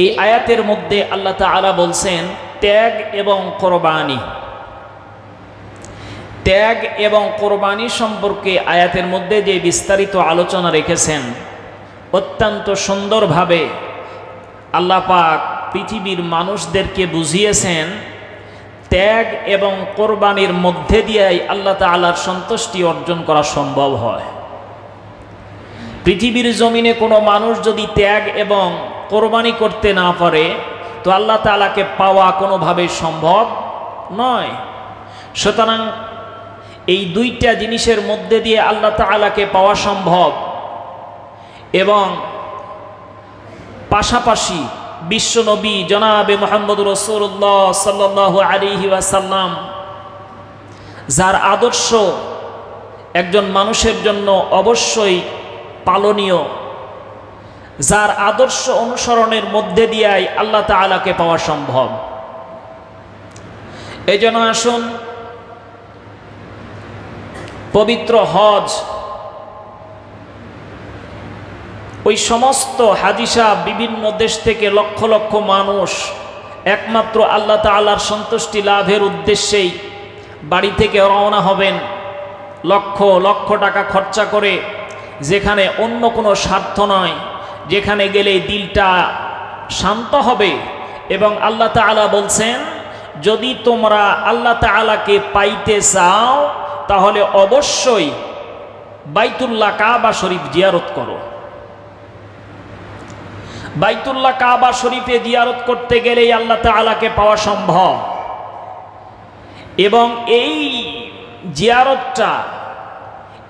এই আয়াতের মধ্যে আল্লাহ তাআলা বলছেন ত্যাগ এবং কোরবানি। ত্যাগ এবং কোরবানি সম্পর্কে আয়াতের মধ্যে যে বিস্তারিত আলোচনা রেখেছেন, অত্যন্ত সুন্দরভাবে আল্লাহ পাক পৃথিবীর মানুষদেরকে বুঝিয়েছেন ত্যাগ এবং কোরবানির মধ্যে দিয়েই আল্লাহ তাআলার সন্তুষ্টি অর্জন করা সম্ভব হয়। পৃথিবীর জমিনে কোনো মানুষ যদি ত্যাগ এবং কোরবানি করতে না পারে তো আল্লাহ তাআলাকে পাওয়া কোনোভাবেই সম্ভব নয়। সুতরাং এই দুইটা জিনিসের মধ্যে দিয়ে আল্লাহ তাআলাকে পাওয়া সম্ভব এবং পাশাপাশি বিশ্বনবী জনাবে মুহাম্মদ রাসূলুল্লাহ সাল্লাল্লাহু আলাইহি ওয়াসাল্লাম যার আদর্শ একজন মানুষের জন্য অবশ্যই পালনীয়, যার আদর্শ অনুসরণের মধ্যে দিয়েই আল্লাহ তাআলাকে পাওয়া সম্ভব। এজন্য আসুন পবিত্র হজ, ওই সমস্ত হাজী সাহেব বিভিন্ন দেশ থেকে লক্ষ লক্ষ মানুষ একমাত্র আল্লাহ তাআলার সন্তুষ্টি লাভের উদ্দেশ্যেই বাড়ি থেকে রওনা হবেন, লক্ষ লক্ষ টাকা খরচা করে, যেখানে অন্য কোনো স্বার্থ নয়, যেখানে গেলে দিলটা শান্ত হবে। এবং আল্লাহ তাআলা বলছেন যদি তোমরা আল্লাহ তাআলাকে পাইতে চাও তাহলে অবশ্যই বাইতুল্লাহ কাবা শরীফ জিয়ারত করো। বাইতুল্লাহ কাবা শরীফে জিয়ারত করতে গেলেই আল্লাহ তাআলাকে পাওয়া সম্ভব। এবং এই জিয়ারতটা,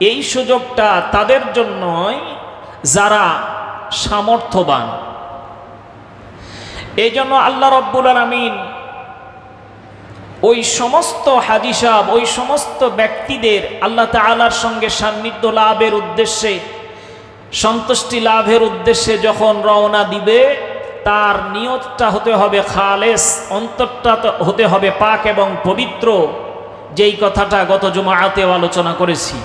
এই সুযোগটা তাদের জন্যই যারা সামর্থ্যবান। এই জন্য আল্লাহ রাব্বুল আলামিন ওই সমস্ত হাজী সাহেব, ওই সমস্ত ব্যক্তিদের আল্লাহ তাআলার সঙ্গে সান্নিধ্য লাভের উদ্দেশ্যে, সন্তুষ্টি লাভের উদ্দেশ্যে যখন রওনা দিবে তার নিয়তটা হতে হবে খালেস, অন্তরটা হতে হবে পাক এবং পবিত্র, যেই কথাটা গত জুমাতেও আলোচনা করেছি।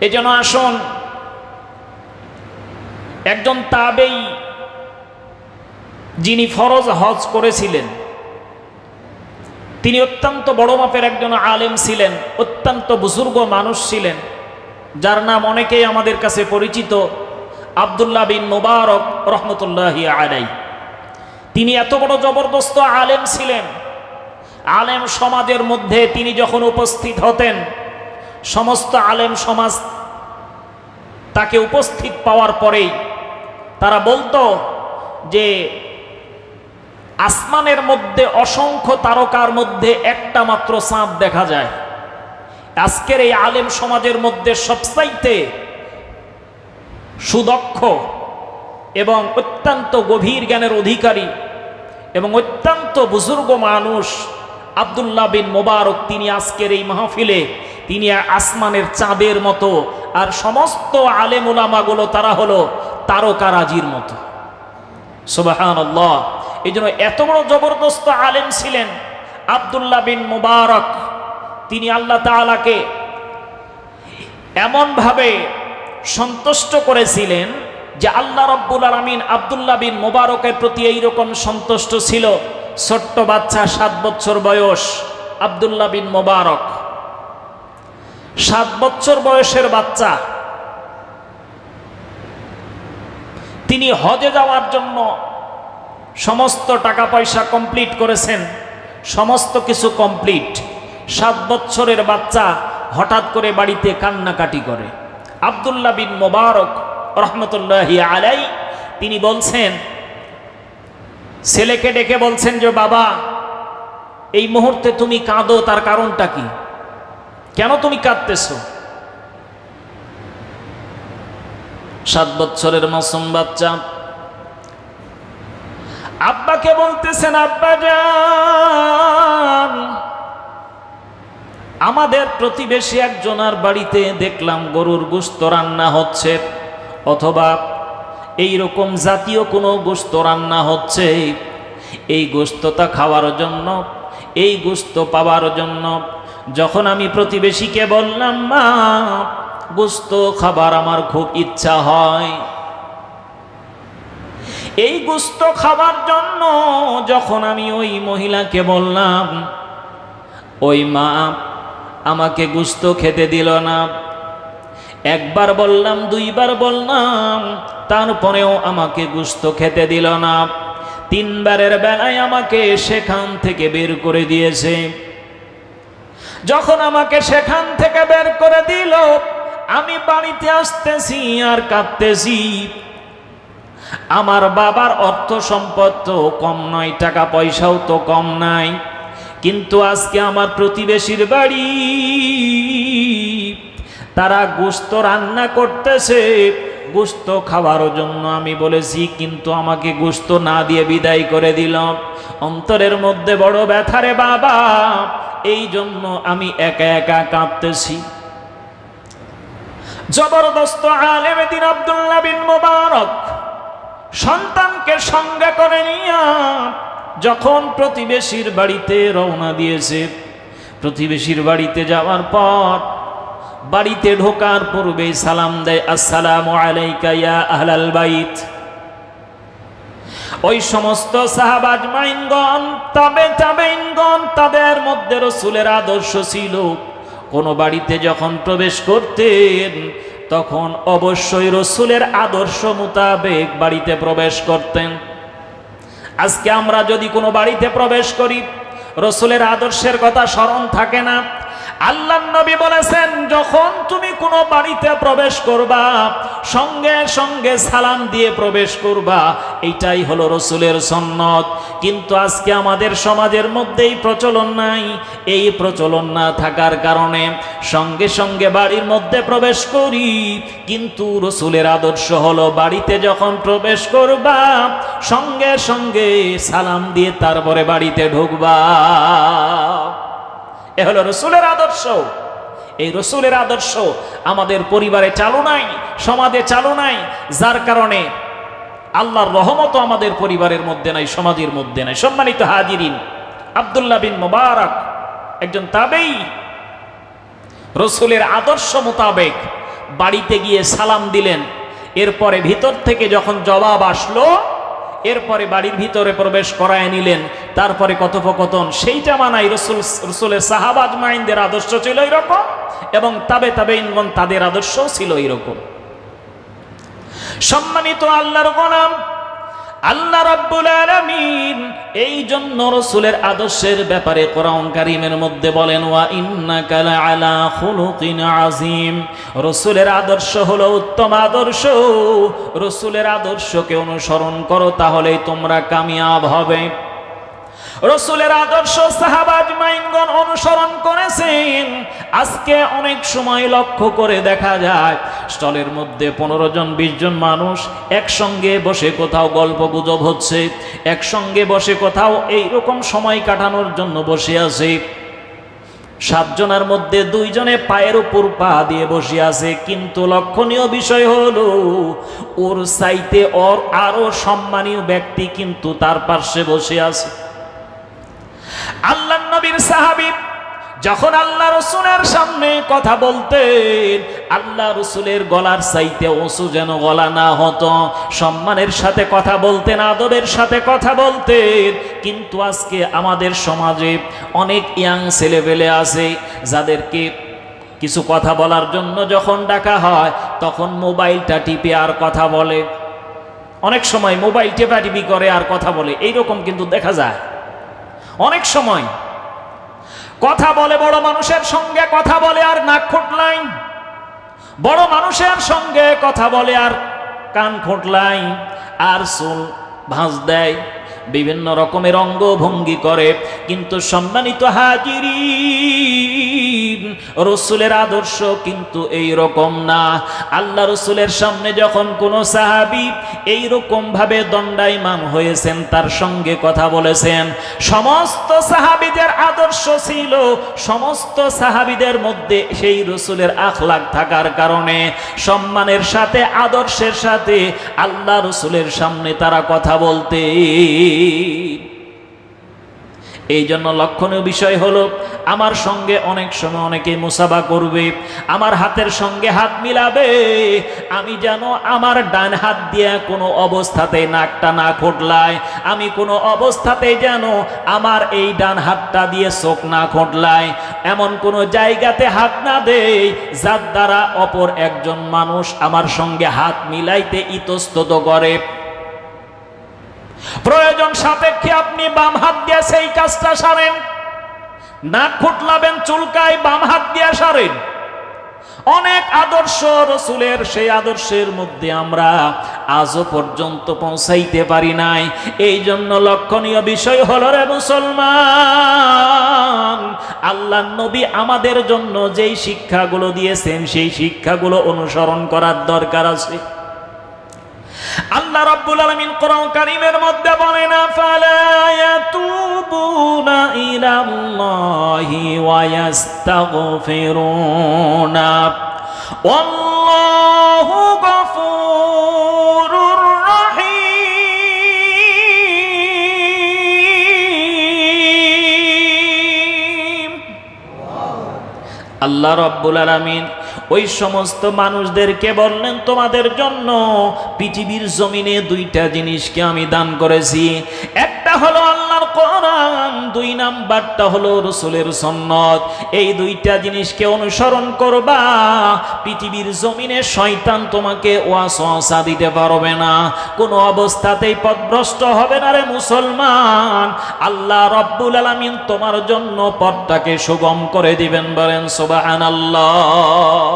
এজন্য আসুন একজন তাবেঈ যিনি ফরজ হজ করেছিলেন, তিনি অত্যন্ত বড় মাপের একজন আলেম ছিলেন, অত্যন্ত বুজুর্গ মানুষ ছিলেন, যার নাম অনেকেই আমাদের কাছে পরিচিত, আব্দুল্লাহ বিন মুবারক রহমতুল্লাহি আলাইহি। তিনি এত বড় জবরদস্ত আলেম ছিলেন, আলেম সমাজের মধ্যে তিনি যখন উপস্থিত হতেন সমস্ত আলেম সমাজ তাকে উপস্থিত পাওয়ার পরেই তারা বলতো যে আসমানের মধ্যে অসংখ্য তারকার মধ্যে একটা মাত্র চাঁদ দেখা যায়। আজকের এই আলেম সমাজের মধ্যে সবচাইতে সুদক্ষ এবং অত্যন্ত গভীর জ্ঞানের অধিকারী এবং অত্যন্ত বুজুর্গ মানুষ আব্দুল্লাহ বিন মুবারক, তিনি আজকের এই মাহফিলে তিনি আসমানের চাঁদের মতো, আর সমস্ত আলেম উলামাগুলো তারা হলো তারকারাজির মতো। সুবহানাল্লাহ। এই জন্য এত বড় জবরদস্ত আলেম ছিলেন আব্দুল্লাহ বিন মুবারক। তিনি আল্লাহ তাআলাকে এমনভাবে সন্তুষ্ট করেছিলেন যে আল্লাহ রাব্বুল আলামিন আব্দুল্লাহ বিন মুবারকের প্রতি এইরকম সন্তুষ্ট ছিল। ছোট্ট বাচ্চা, 7 বছর বয়স, আব্দুল্লাহ বিন মুবারক 7 বছর বয়সের বাচ্চা, তিনি হজে যাওয়ার জন্য সমস্ত টাকা পয়সা কমপ্লিট করেছেন, সমস্ত কিছু কমপ্লিট। 7 বছরের বাচ্চা হঠাৎ করে বাড়িতে কান্নাকাটি করে। আব্দুল্লাহ বিন মুবারক রহমতুল্লাহি আলাইহি তিনি বলছেন, ছেলেকে ডেকে বলছেন যে বাবা, এই মুহূর্তে তুমি কাঁদো, তার কারণটা কি? কেন তুমি কাঁদতেছো? 7 বছরের মাসুম বাচ্চা আব্বাকে বলতেছেন, আব্বা জান, আমাদের প্রতিবেশী একজনের বাড়িতে দেখলাম গরুর গোশত রান্না হচ্ছে, অথবা এই রকম জাতীয় কোনো গোশত রান্না হচ্ছে। এই গোশতটা খাওয়ার জন্য, এই গোশত পাওয়ার জন্য যখন আমি প্রতিবেশীকে বললাম, মা গোশত খাবার আমার খুব ইচ্ছা হয়, এই গোশত খাবার জন্য যখন আমি ওই মহিলাকে বললাম, ওই মা আমাকে গোশত খেতে দিল না। একবার বললাম, দুইবার বললাম, তারপরেও আমাকে গোশত খেতে দিল না। তিনবারের বেলায় আমাকে সেখান থেকে বের করে দিয়েছে। যখন আমাকে সেখান থেকে বের করে দিল, আমি বাড়িতে আসতেছি আর কাঁদতেছি। আমার বাবার অর্থ সম্পদ তো কম নয়, টাকা পয়সাও তো কম নাই, কিন্তু আজকে আমার প্রতিবেশীর বাড়ি তারা গোশত রান্না করতেছে, গোশত খাওয়ার জন্য আমি বলেছি, কিন্তু আমাকে গোশত না দিয়ে বিদায় করে দিল। অন্তরের মধ্যে বড় ব্যথা রে বাবা, এই জন্য আমি একা একা কাঁদতেছি। জবরদস্ত আলেমে দ্বীন আব্দুল্লাহ বিন মুবারক সন্তানকে সঙ্গে করে নিয়ে যখন প্রতিবেশীর বাড়িতে রওনা দিয়েছে, প্রতিবেশীর বাড়িতে যাওয়ার পর বাড়িতে ঢোকার পূর্বে সালাম দেয়, আসসালামু আলাইকা ইয়া আহলাল বাইত। ওই সমস্ত সাহাবা আজমাইনগণ, তাবেঈনগণ, তাদের মধ্যে রাসূলের আদর্শ ছিল, কোন বাড়িতে যখন প্রবেশ করতেন তখন অবশ্যই রাসূলের আদর্শ মোতাবেক বাড়িতে প্রবেশ করতেন। আজকে আমরা যদি কোনো বাড়িতে প্রবেশ করি, রাসূলের আদর্শের কথা স্মরণ থাকে না। আল্লাহর নবী বলেছেন, যখন তুমি কোনো বাড়িতে প্রবেশ করবা সঙ্গে সঙ্গে সালাম দিয়ে প্রবেশ করবা, এইটাই হলো রাসূলের সুন্নত। কিন্তু আজকে আমাদের সমাজের মধ্যে এই প্রচলন নাই। এই প্রচলন না থাকার কারণে সঙ্গে সঙ্গে বাড়ির মধ্যে প্রবেশ করি, কিন্তু রাসূলের আদর্শ হলো বাড়িতে যখন প্রবেশ করবা সঙ্গে সঙ্গে সালাম দিয়ে তারপরে বাড়িতে ঢুকবা। এ হলো রাসূলের আদর্শ। এই রাসূলের আদর্শ আমাদের পরিবারে চালু নাই, সমাজে চালু নাই, যার কারণে আল্লাহর রহমত আমাদের পরিবারের মধ্যে নাই, সমাজের মধ্যে নাই। সম্মানিত হাজিরিন, আব্দুল্লাহ বিন মুবারক একজন তাবেঈ, রাসূলের আদর্শ মোতাবেক বাড়িতে গিয়ে সালাম দিলেন। এরপরে ভিতর থেকে যখন জবাব আসলো, এরপরে বাড়ির ভিতরে প্রবেশ করায় নিলেন। তারপরে কথোপকথন, সেইটা মানাই রাসূলের সাহাবা আজমাইনদের আদর্শ ছিল এরকম, এবং তাবেঈনগণ তাদের আদর্শ ছিল এরকম। সম্মানিত আল্লাহর গোলাম, আল্লাহ রাব্বুল আলামিন এই জন্য রাসূলের আদর্শের ব্যাপারে কোরআন কারীমের মধ্যে বলেন, ওয়া ইন্নাকা লাআলা খুলুকিন আযীম। রাসূলের আদর্শ হলো উত্তম আদর্শ। রাসূলের আদর্শকে অনুসরণ করো, তাহলেই তোমরা কামিয়াব হবে। রাসূলের আদর্শ সাহাবা আজমাইনগণ অনুসরণ করেছেন। আজকে অনেক সময় লক্ষ্য করে দেখা যায় স্টলের মধ্যে 15 জন 20 জন মানুষ একসঙ্গে বসে কোথাও গল্প গুজব হচ্ছে, একসঙ্গে বসে কোথাও এইরকম সময় কাটানোর জন্য বসে আছে। 7 জনের মধ্যে 2 জনে পায়ের উপর পা দিয়ে বসে আছে, কিন্তু লক্ষণীয় বিষয় হলো ওর চাইতে ওর আরো সম্মানীয় ব্যক্তি কিন্তু তার পাশে বসে আছে। আল্লাহর নবীর সাহাবী যখন আল্লাহ রাসূলের সামনে কথা বলতেন, আল্লাহ রাসূলের গলার চাইতে উঁচু যেন গলা না হতো, সম্মানের সাথে কথা বলতেন, আদবের সাথে কথা বলতেন। কিন্তু আজকে আমাদের সমাজে অনেক ইয়াং ছেলেপেলে আছে যাদেরকে কিছু কথা বলার জন্য যখন ডাকা হয় তখন মোবাইলটা টিপে আর কথা বলে। অনেক সময় মোবাইল টেপাটিপি করে আর কথা বলে, এইরকম কিন্তু দেখা যায়। অনেক সময় কথা বলে, বড় মানুষের সঙ্গে কথা বলে আর নাক খুঁটলাই, বড় মানুষের সঙ্গে কথা বলে আর কান খুঁটলাই, আর চুল ভাঁজ দেয়, বিভিন্ন রকমের অঙ্গভঙ্গি করে। কিন্তু সম্মানিত হাজিরিন, রাসূলের আদর্শ কিন্তু এই রকম না। আল্লাহ রাসূলের সামনে যখন কোনো সাহাবী এই রকম ভাবে দণ্ডায়মান হয়েছেন, তার সঙ্গে কথা বলেছেন, সমস্ত সাহাবীদের আদর্শ ছিল, সমস্ত সাহাবীদের মধ্যে সেই রাসূলের আখলাক থাকার কারণে সম্মানের সাথে, আদর্শের সাথে আল্লাহ রাসূলের সামনে তারা কথা বলতে। এই জন্য লক্ষণীয় বিষয় হলো, আমার সঙ্গে অনেক সময় অনেকে মুসাফা করবে, আমার হাতের সঙ্গে হাত মিলাবে, আমি যেন আমার ডান হাত দিয়ে কোনো অবস্থাতে নাকটা না খোটলায়, আমি কোনো অবস্থাতে যেন আমার এই ডান হাতটা দিয়ে চোখ না খোটলায়, এমন কোনো জায়গাতে হাত না দেই যার দ্বারা অপর একজন মানুষ আমার সঙ্গে হাত মিলাইতে ইতস্তত করে। প্রয়োজন সাপেক্ষে আপনি বাম হাত দিয়ে সেই কাজটা সারেন, নাক ফুটলাবেন চুলকায় বাম হাত দিয়ে সারেন। অনেক আদর্শ রসুলের, সেই আদর্শের মধ্যে আমরা আজও পর্যন্ত পৌঁছাইতে পারি নাই। এই জন্য লক্ষণীয় বিষয় হলো রে মুসলমান, আল্লাহর নবী আমাদের জন্য যেই শিক্ষাগুলো দিয়েছেন সেই শিক্ষাগুলো অনুসরণ করার দরকার আছে। আল্লাহ রাব্বুল আলামিন কোরআন কারীমের মধ্যে বলেন, আফালা ইয়াতুবুনা ইলাল্লাহি ওয়া ইস্তাগফিরুনা ওয়াল্লাহু গফুরুর রহিম। আল্লাহ রাব্বুল আলামিন ওই সমস্ত মানুষদেরকে বললেন, তোমাদের জন্য পৃথিবীর জমিনে দুইটা জিনিসকে আমি দান করেছি, একটা হলো আল্লাহর কোরআন, দুই নাম্বারটা হলো রাসূলের সুন্নাত। এই দুইটা জিনিসকে অনুসরণ করবা, পৃথিবীর জমিনে শয়তান তোমাকে ওয়াসওয়াসা দিতে পারবে না, কোনো অবস্থাতেই পথভ্রষ্ট হবে না রে মুসলমান। আল্লাহ রাব্বুল আলামিন তোমার জন্য পথটাকে সুগম করে দিবেন, বলেন সুবহানাল্লাহ।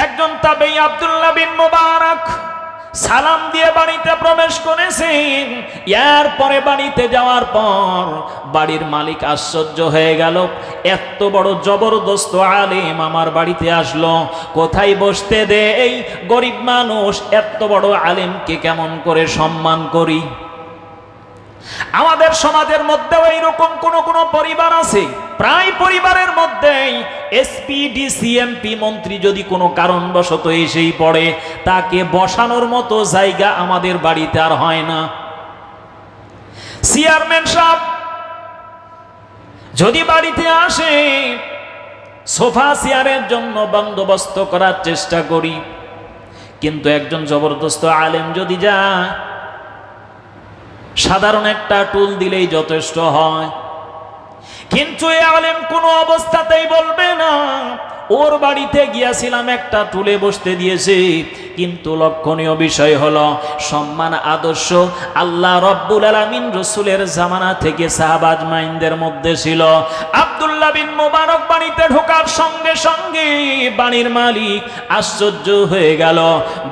একজন তাবেঈ আব্দুল্লাহ বিন মুবারক সালাম দিয়ে বাড়িতে প্রবেশ করেছেন। এরপরে বাড়িতে যাওয়ার পর বাড়ির মালিক আশ্চর্য হয়ে গেল, এত বড় জবরদস্ত আলেম আমার বাড়িতে আসলো, কোথায় বসতে দেই? গরিব মানুষ, এত বড় আলেমকে কেমন করে সম্মান করি? আমাদের সমাজের মধ্যেও এইরকম কোন পরিবার আছে, প্রায় পরিবারের মধ্যেই এসপি ডিসি এমপি মন্ত্রী যদি কোনো কারণবশত এসেই পড়ে, তাকে বসানোর মতো জায়গা আমাদের বাড়িতে আর হয় না। চেয়ারম্যান সাহেব যদি বাড়িতে আসে, সোফা চেয়ারের জন্য বন্দোবস্ত করার চেষ্টা করি, কিন্তু একজন জবরদস্ত আলেম যদি যায়, সাধারণ একটা টুল দিলেই যথেষ্ট হয়। কিন্তু এই আলেম কোনো অবস্থাতেই বলবে না, ওর বাড়িতে গিয়েছিলাম একটা টুলে বসতে দিয়েছে। কিন্তু লক্ষণীয় বিষয় হলো, সম্মান আদর্শ আল্লাহ রাব্বুল আলামিন রাসূলের জামানা থেকে সাহাবা আজমাইনদের মধ্যে ছিল। আব্দুল্লাহ বিন মুবারক বাড়িতে ঢোকার সঙ্গে সঙ্গে বাড়ির মালিক আশ্চর্য হয়ে গেল,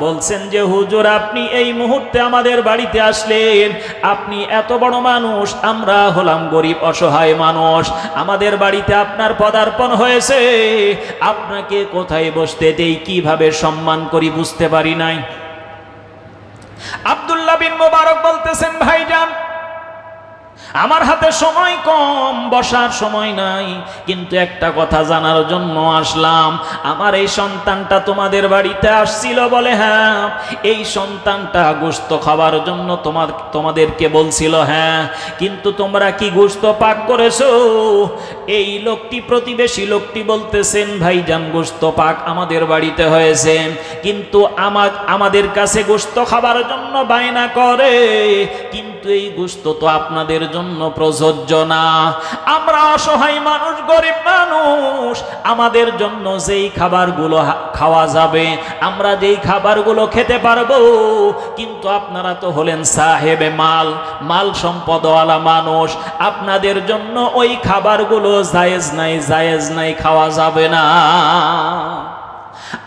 বলছেন যে হুজুর, আপনি এই মুহূর্তে আমাদের বাড়িতে আসলেন, আপনি এত বড় মানুষ, আমরা হলাম গরিব অসহায় মানুষ, আমাদের বাড়িতে আপনার পদার্পণ হয়েছে, আপনাকে কোথায় বসতে দেই, কিভাবে সম্মান করি বুঝতে পারি নাই। আব্দুল্লাহ বিন মুবারক বলতেছেন, ভাইজান, আমার হাতে সময় কম, বসার সময় নাই, কিন্তু একটা কথা জানার জন্য আসলাম। আমার এই সন্তানটা তোমাদের বাড়িতে আসছিল বলে, হ্যাঁ, এই সন্তানটা গোশত খাওয়ার জন্য তোমাদেরকে বলছিল, হ্যাঁ, কিন্তু তোমরা কি গোশত পাক করেছো? এই লোকটি, প্রতিবেশী লোকটি বলতেছেন, ভাইজান, গোশত পাক আমাদের বাড়িতে হয়েছে, কিন্তু আমাদের কাছে গোশত খাবার জন্য বায়না করে, কিন্তু এই গোশত তো আপনাদের জন্য প্রযোজ্য না। আমরা অসহায় মানুষ, গরিব মানুষ, আমাদের জন্য যেই খাবারগুলো খাওয়া যাবে, আমরা যেই খাবারগুলো খেতে পারবো, কিন্তু আপনারা তো হলেন সাহেবে মাল সম্পদওয়ালা মানুষ, আপনাদের জন্য ওই খাবারগুলো জায়েজ নাই, খাওয়া যাবে না।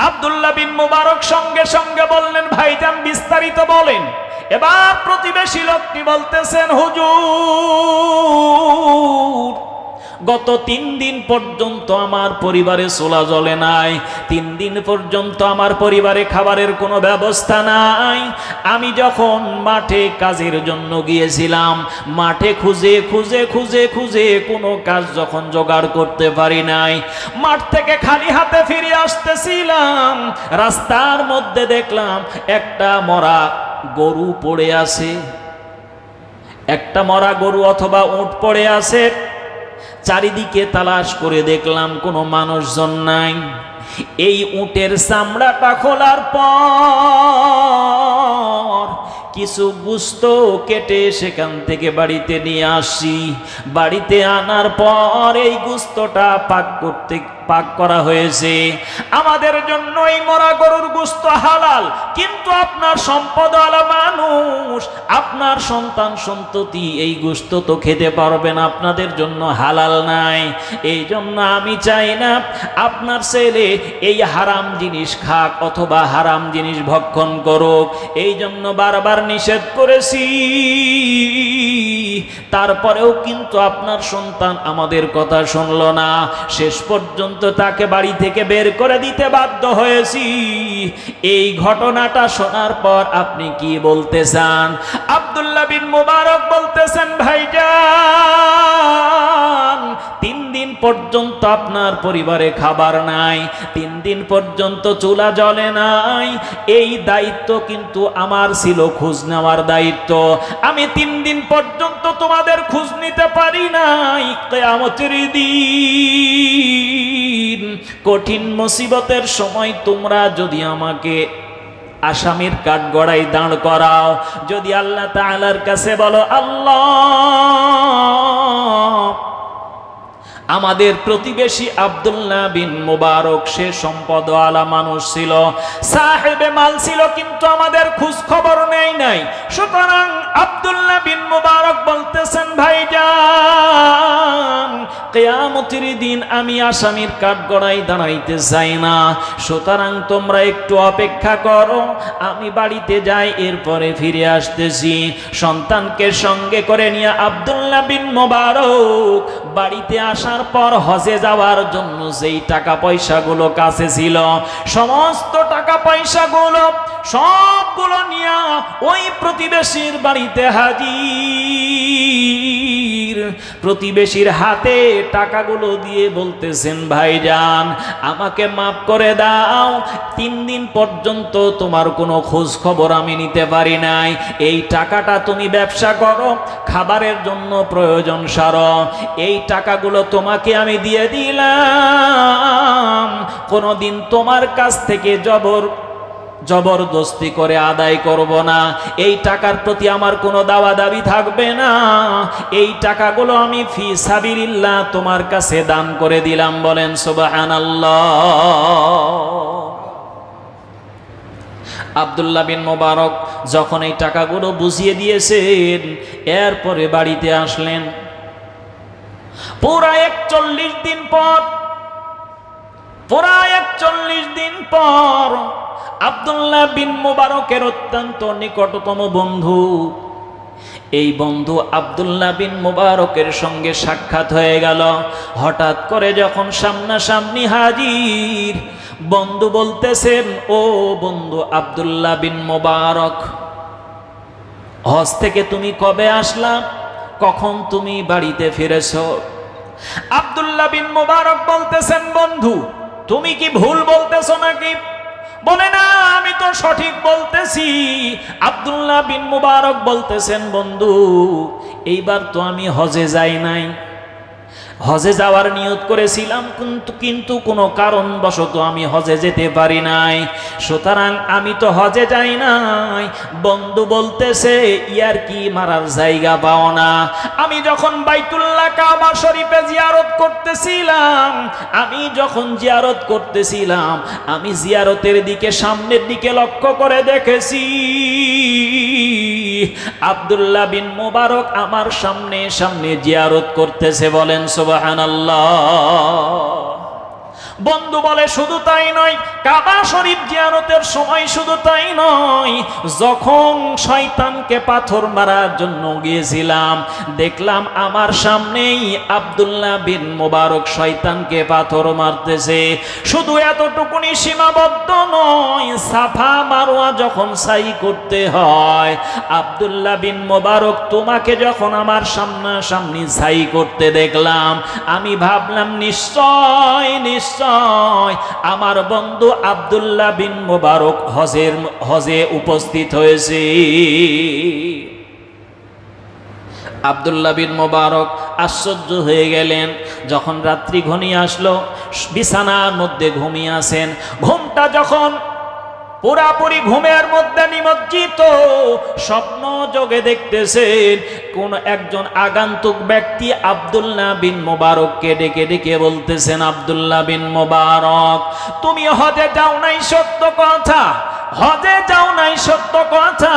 আব্দুল্লাহ বিন মুবারক সঙ্গে সঙ্গে বললেন, ভাইজান, বিস্তারিত বলেন। এবার প্রতিবেশী লোকটি বলতেছেন, হুজুর, গত 3 দিন পর্যন্ত আমার পরিবারে চুলা জ্বলে নাই, 3 দিন পর্যন্ত আমার পরিবারে খাবারের কোনো ব্যবস্থা নাই। আমি যখন মাঠে কাজের জন্য গিয়েছিলাম, মাঠে খুঁজে কোনো কাজ যখন জোগাড় করতে পারি নাই, মাঠ থেকে খালি হাতে ফিরে আসতেছিলাম, রাস্তার মধ্যে দেখলাম একটা মরা গরু পড়ে আছে। একটা মরা গরু অথবা উট পড়ে আছে, চারিদিকে তালাশ করে দেখলাম কোনো মানুষজন নাই। এই উটের চামড়াটা খোলার পর কিছু গোশত কেটে সেখান থেকে বাড়িতে নিয়ে আসি। বাড়িতে আনার পর এই গোশতটা পাক করা হয়েছে। আমাদের জন্য এই মরা গরুর গোশত হালাল, কিন্তু আপনার সম্পদওয়ালা মানুষ, আপনার সন্তান সন্ততি এই গোশত তো খেতে পারবে না, আপনাদের জন্য হালাল নাই। এই জন্য আমি চাই না আপনার ছেলে এই হারাম জিনিস খাক অথবা হারাম জিনিস ভক্ষণ করুক। এই জন্য বারবার নিষেধ করেছি, তারপরেও কিন্তু আপনার সন্তান আমাদের কথা শুনল না। শেষ পর্যন্ত তাকে বাড়ি থেকে বের করে দিতে বাধ্য হয়েছি। এই ঘটনাটা শোনার পর আপনি কি বলতে চান? আব্দুল্লাহ বিন মুবারক বলতেছেন, ভাইজান 3 দিন পর্যন্ত আপনার পরিবারে খাবার নাই, 3 দিন পর্যন্ত চুলা জ্বলে নাই। এই দায়িত্ব কিন্তু আমার ছিল, খোঁজ নেওয়ার দায়িত্ব। আমি 3 দিন পর্যন্ত তোমাদের খোঁজ নিতে পারি নাই। কিয়ামতের দিন কঠিন মুসিবতের সময় তোমরা যদি আমাকে আসামির কাঠগড়ায় দাঁড় করাও, যদি আল্লাহ তাআলার কাছে বলো, আল্লাহ আমাদের প্রতিবেশী আব্দুল্লাহ বিন মুবারক সে সম্পদওয়ালা মানুষ ছিল, সাহেবে মাল ছিল, কিন্তু আমাদের খোঁজ খবর নেই নাই। সুতরাং আব্দুল্লাহ বিন মুবারক বলতেছেন, ভাইজান কিয়ামতের দিন আমি আসামির কাঠগড়ায় দাঁড়াইতে চাই না, সুতরাং তোমরা একটু অপেক্ষা করো, আমি বাড়িতে যাই, এরপরে ফিরে আসতেছি। সন্তানকে সঙ্গে করে নিয়ে আব্দুল্লাহ বিন মুবারক বাড়িতে আসার পর হজে যাওয়ার জন্য যেই টাকা পয়সাগুলো কাছে ছিল, সমস্ত টাকা পয়সাগুলো সবগুলো নিয়ে ওই প্রতিবেশীর বাড়িতে হাজির। প্রতিবেশীর হাতে টাকাগুলো দিয়ে বলতেছেন, ভাইজান আমাকে মাফ করে দাও, 3 দিন পর্যন্ত তোমার কোনো খোঁজ খবর আমি নিতে পারি নাই। এই টাকাটা তুমি ব্যবসা করো, খাবারের জন্য প্রয়োজন সারো, এই টাকাগুলো তোমাকে আমি দিয়ে দিলাম। কোনোদিন তোমার কাছ থেকে জবরদস্তি করে আদায় করব না। এই টাকার প্রতি আমার কোনো দাওয়া দাবি থাকবে না। এই টাকাগুলো আমি ফি সাবিলিল্লাহ তোমার কাছে দান করে দিলাম। বলেন সুবহানাল্লাহ। আব্দুল্লাহ বিন মুবারক যখন এই টাকাগুলো বুঝিয়ে দিয়েছেন, এরপরে বাড়িতে আসলেন। পুরা 41 দিন পর আব্দুল্লাহ বিন মুবারকের অত্যন্ত নিকটতম বন্ধু, এই বন্ধু আব্দুল্লাহ বিন মুবারকের সঙ্গে সাক্ষাৎ হয়ে গেল। হঠাৎ করে যখন সামনাসামনি হাজির, বন্ধু বলতেছেন, ও বন্ধু আব্দুল্লাহ বিন মুবারক, হজ থেকে তুমি কবে আসলা? কখন তুমি বাড়িতে ফিরেছো? আব্দুল্লাহ বিন মুবারক বলতেছেন, বন্ধু তুমি কি ভুল বলতেছো নাকি? বলে না, আমি তো সঠিক বলতেছি। আব্দুল্লাহ বিন মুবারক বলতেছেন, বন্ধু এইবার তো আমি হজে যাই নাই, হজে যাওয়ার নিয়ত করেছিলাম, কিন্তু কোনো কারণবশত আমি হজে যেতে পারি নাই, সুতরাং আমি তো হজে যাই নাই। বন্ধু বলতেছে, ইয়ার কি মারার জায়গা পাও না? আমি যখন বাইতুল্লাহ কাবা শরীফে জিয়ারত করতেছিলাম, আমি জিয়ারতের দিকে, সামনের দিকে লক্ষ্য করে দেখেছি আব্দুল্লাহ বিন মুবারক আমার সামনে সামনে জিয়ারত করতেছে। বলেন সুবহানাল্লাহ। বন্ধু বলে, শুধু তাই নয়, কাবা শরীফ জিয়ারতের সময় শুধু তাই নয়, যখন শয়তানকে পাথর মারার জন্য গিয়েছিলাম, দেখলাম আমার সামনেই আব্দুল্লাহ বিন মুবারক শয়তানকে পাথর মারতেছে। শুধু এতটুকুনি সীমাবদ্ধ নয়, সাফা মারওয়া যখন সাই করতে হয়, আব্দুল্লাহ বিন মুবারক তোমাকে যখন আমার সামনাসামনি সাই করতে দেখলাম, আমি ভাবলাম নিশ্চয় আমার বন্ধু আব্দুল্লাহ বিন মুবারক হজে উপস্থিত হয়েছে। আব্দুল্লাহ বিন মোবারক আশ্চর্য হয়ে গেলেন। যখন রাত্রি ঘনিয়ে আসলো, বিছানার মধ্যে ঘুমিয়ে আছেন। ঘুমটা যখন পুরাপুরি ঘুমের মধ্যে নিমজ্জিত, স্বপ্ন যোগে দেখতেছেন কোন একজন আগন্তুক ব্যক্তি আব্দুল্লাহ বিন মোবারককে ডেকে ডেকে বলতেছেন, আব্দুল্লাহ বিন মোবারক, তুমি হজে যাও নাই সত্য কথা, হজে যাও নাই সত্য কথা,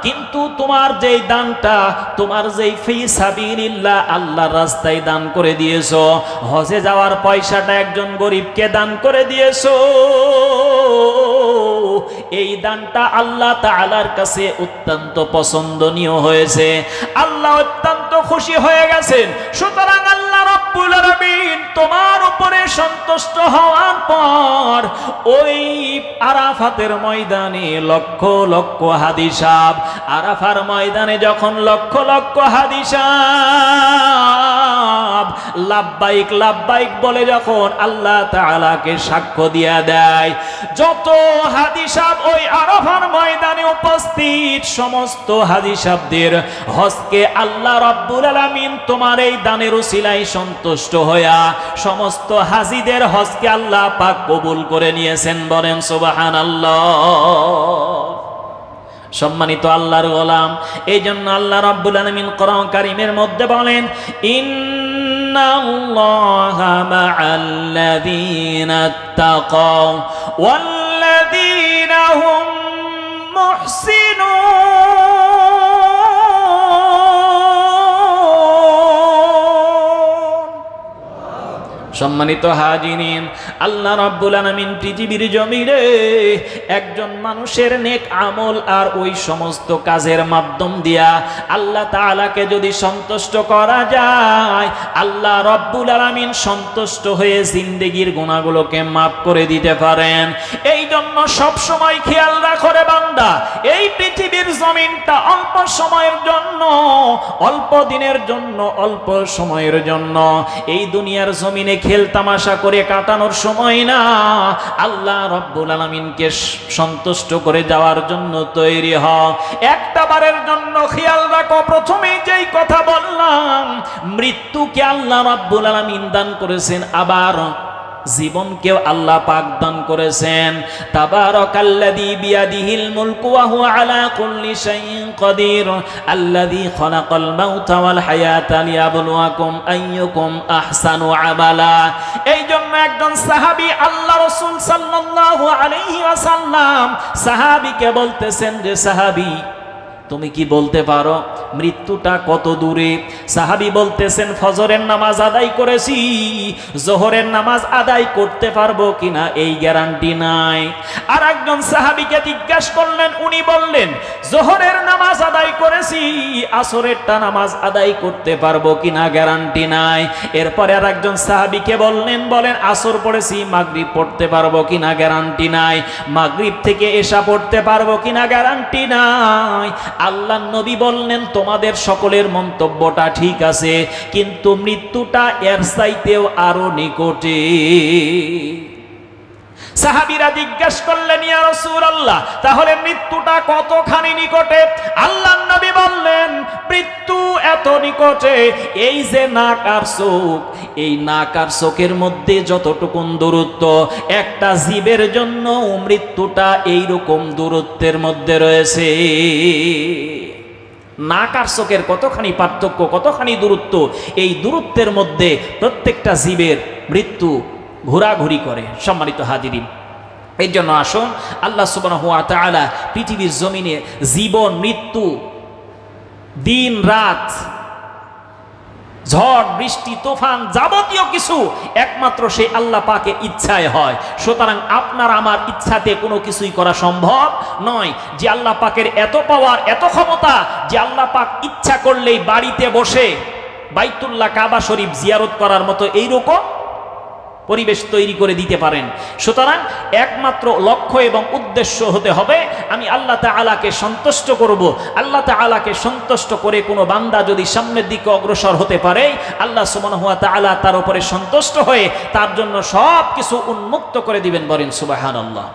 কিন্তু তোমার যেই দানটা, তোমার যেই ফি সাবিলিল্লাহ আল্লাহর রাস্তায় দান করে দিয়েছো, হজে যাওয়ার পয়সাটা একজন গরিবকে দান করে দিয়েছো, এই দানটা আল্লাহ তাআলার কাছে অত্যন্ত পছন্দনীয় হয়েছে, আল্লাহ অত্যন্ত খুশি হয়ে গেছেন। সুতরাং আল্লাহ রাব্বুল আলামিন তোমার উপরে সন্তুষ্ট হওয়ার পর ওই আরাফাতের ময়দানে লক্ষ লক্ষ হাদী সাহাব, আরাফার ময়দানে যখন লক্ষ লক্ষ হাদী সাহাব লাব্বাইক লাব্বাইক বলে যখন আল্লাহ তাআলাকে সাক্ষ্য দিয়া দেয়, যত হাদী সাহাব ওই আরাফার ময়দানে উপস্থিত, সমস্ত হাদী সাহাবদের হজকে আল্লাহ রাব্বুল আলামিন তোমার এই দানের উসিলায় সন্তুষ্ট হইয়া সমস্ত হাজীদের হজকে আল্লাহ পাক কবুল করে নিয়েছেন। বলেন সুবহানাল্লাহ। সম্মানিত আল্লাহর গোলাম, এই জন্য আল্লাহ রাব্বুল আলামিন কোরআন কারীমের মধ্যে বলেন, ইন্নাল্লাহা মা'আল্লাযীনা তাকাও ওয়াল্লাযীনা হুম মুহসিনুন। সম্মানিত হাজিরিন, আল্লাহ রাব্বুল আলামিন পৃথিবীর জমিনে একজন মানুষের নেক আমল আর ওই সমস্ত কাজের মাধ্যম দিয়া আল্লাহ তাআলাকে যদি সন্তুষ্ট করা যায়, আল্লাহ রাব্বুল আলামিন সন্তুষ্ট হয়ে জিন্দেগির গুনাহগুলোকে মাফ করে দিতে পারেন। এই জন্য সব সময় খেয়াল রাখো রে বান্দা, এই পৃথিবীর জমিনটা অল্প সময়ের জন্য, অল্প দিনের জন্য, অল্প সময়ের জন্য, এই দুনিয়ার জমিনে খেল তামাশা করে কাটানোর সময় না, আল্লাহ রাব্বুল আলামিনকে সন্তুষ্ট করে যাওয়ার জন্য তৈরি হও। একটা বারের জন্য খেয়াল রাখো, প্রথমেই যেই কথা বললাম, মৃত্যুকে আল্লাহ রাব্বুল আলামিন দান করেছেন, আবার জীবনকেও আল্লাহ পাক দান করেছেন। তাবারাকাল্লাযী বিয়াদিহিল মুলকু ওয়া হুয়া আলা কুল্লি শাইইন কাদির আল্লাযী খালাকাল মাউতা ওয়াল হায়াতা লিয়াবলুয়াকুম আইয়ুকুম আহসানু আমালা। এই জন্য একজন সাহাবী আল্লাহ রাসূল সাল্লাল্লাহু আলাইহি ওয়াসাল্লাম সাহাবীকে বলতেছেন যে, সাহাবী তুমি কি বলতে পারো মৃত্যুটা কত দূরে? সাহাবী বলতেছেন, ফজরের নামাজ আদায় করেছি, জোহরের নামাজ আদায় করতে পারবো কিনা এই গ্যারান্টি নাই। আর একজন সাহাবীকে জিজ্ঞাসা করলেন, উনি বললেন, জোহরের নামাজ আদায় করেছি, আসরেরটা নামাজ আদায় করতে পারবো কিনা গ্যারান্টি নাই। এরপরে আর একজন সাহাবীকে বলেন আসর পড়েছি, মাগরিব পড়তে পারবো কিনা গ্যারান্টি নাই, মাগরিব থেকে এশা পড়তে পারবো কিনা গ্যারান্টি নাই। আল্লাহ নবী বললেন, তোমাদের সকলের মন্তব্যটা ঠিক আছে, কিন্তু মৃত্যুটা এর চাইতেও আরো নিকটে। সাহাবীরা জিজ্ঞাসা করলেন, ইয়া রাসূলুল্লাহ, তাহলে মৃত্যুটা কতখানি নিকটে? আল্লাহর নবী বললেন, মৃত্যু এত নিকটে, এই যে নাক আর চোখ, এই নাক আর চোখের মধ্যে যতটুকুন দূরত্ব, একটা জীবের জন্য মৃত্যুটা এইরকম দূরত্বের মধ্যে রয়েছে। নাক আর চোখের কতখানি পার্থক্য, কতখানি দূরত্ব, এই দূরত্বের মধ্যে প্রত্যেকটা জীবের মৃত্যু ঘোরাঘুরি করে। সম্মানিত হাজিরিন, এর জন্য আসুন আল্লাহ সুবহানাহু ওয়া তাআলা পৃথিবীর জমিনে জীবন মৃত্যু, দিন রাত, ঝড় বৃষ্টি তুফান যাবতীয় কিছু একমাত্র সেই আল্লাহ পাকের ইচ্ছায় হয়। সুতরাং আপনার আমার ইচ্ছাতে কোনো কিছুই করা সম্ভব নয়। যে আল্লাহ পাকের এত পাওয়ার, এত ক্ষমতা, যে আল্লাহ পাক ইচ্ছা করলেই বাড়িতে বসে বাইতুল্লাহ কাবা শরীফ জিয়ারত করার মতো এইরকম পরিবেশ তৈরি করে দিতে পারেন। সুতরাং একমাত্র লক্ষ্য এবং উদ্দেশ্য হতে হবে, আমি আল্লাহ তাআলাকে সন্তুষ্ট করব। আল্লাহ তাআলাকে সন্তুষ্ট করে কোনো বান্দা যদি সামনের দিকে অগ্রসর হতে পারে, আল্লাহ সুবহানাহু ওয়া তাআলা তার উপরে সন্তুষ্ট হয়ে তার জন্য সব কিছু উন্মুক্ত করে দিবেন। বলেন সুবহানাল্লাহ।